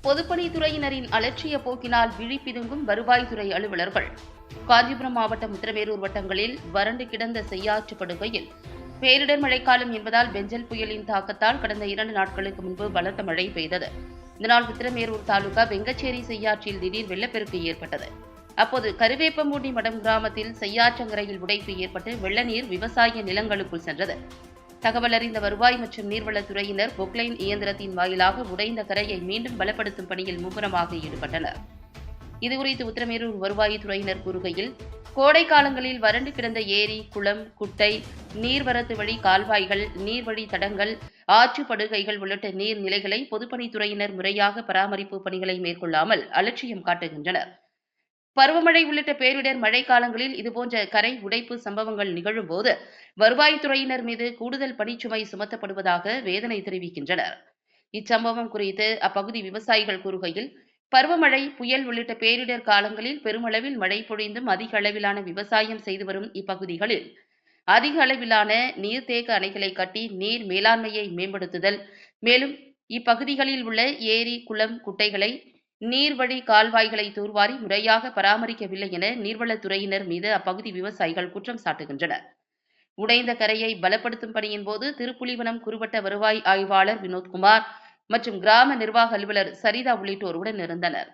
பொதுப்பணித்துறையினரின் அலட்சிய போக்கினால் விழிப்பிதுங்கும் வருவாய்த்துறை அலுவலர்கள். காஞ்சிபுரம் மாவட்டம் உத்திரமேரூர் வட்டங்களில் வறண்டு கிடந்த செய்யாற்று படுகையில் பேரிடர் மழைக்காலம் என்பதால் பெஞ்சல் புயலின் தாக்கத்தால் கடந்த 2 நாட்களுக்கு முன்பு பலத்த மழை பெய்தது. இதனால் உத்திரமேரூர் தாலுகா வெங்கச்சேரி செய்யாற்றில் திடீர் வெள்ளப்பெருக்கு ஏற்பட்டது. அப்போது கருவேப்பம்பூண்டி மடம் கிராமத்தில் செய்யாற்றங்கரையில் உடைப்பு ஏற்பட்டு வெள்ள நீர் விவசாய நிலங்களுக்குள் சென்றது. தகவல் அறிந்த வருவாய் மற்றும் நீர்வளத்துறையினர் பொக்லைன் இயந்திரத்தின் வாயிலாக உடைந்த கரையை மீண்டும் பலப்படுத்தும் பணியில் மும்முரமாக ஈடுபட்டனர். இதுகுறித்து உத்திரமேரூர் வருவாய்த்துறையினர் கூறுகையில், கோடை காலங்களில் வறண்டு கிடந்த ஏரி, குளம், குட்டை, நீர்வரத்து வழி கால்வாய்கள், நீர்வழி தடங்கள், ஆற்றுப்படுகைகள் உள்ளிட்ட நீர்நிலைகளை பொதுப்பணித்துறையினர் முறையாக பராமரிப்பு பணிகளை மேற்கொள்ளாமல் அலட்சியம் காட்டுகின்றனர். பருவமழை உள்ளிட்ட பேரிடர் மழைக்காலங்களில் இதுபோன்ற கரை உடைப்பு சம்பவங்கள் நிகழும்போது வருவாய்த்துறையினர் மீது கூடுதல் பணிச்சுமை சுமத்தப்படுவதாக வேதனை தெரிவிக்கின்றனர். இச்சம்பவம் குறித்து அப்பகுதி விவசாயிகள் கூறுகையில், பருவமழை, புயல் உள்ளிட்ட பேரிடர் காலங்களில் பெருமளவில் மழை பொழிந்தும் அதிக அளவிலான விவசாயம் செய்து வரும் இப்பகுதிகளில் அதிக அளவிலான நீர்த்தேக்க அணைகளை கட்டி நீர் மேலாண்மையை மேம்படுத்துதல், மேலும் இப்பகுதிகளில் உள்ள ஏரி, குளம், குட்டைகளை, நீர்வழி கால்வாய்களை தூர்வாரி முறையாக பராமரிக்கவில்லை என நீர்வளத்துறையினர் மீது அப்பகுதி விவசாயிகள் குற்றம் சாட்டுகின்றனர். உடைந்த கரையை பலப்படுத்தும் பணியின் போது திருப்புலிவனம் குறுவட்ட வருவாய் ஆய்வாளர் வினோத்குமார் மற்றும் கிராம நிர்வாக அலுவலர் சரிதா உள்ளிட்டோர் உடன் இருந்தனர்.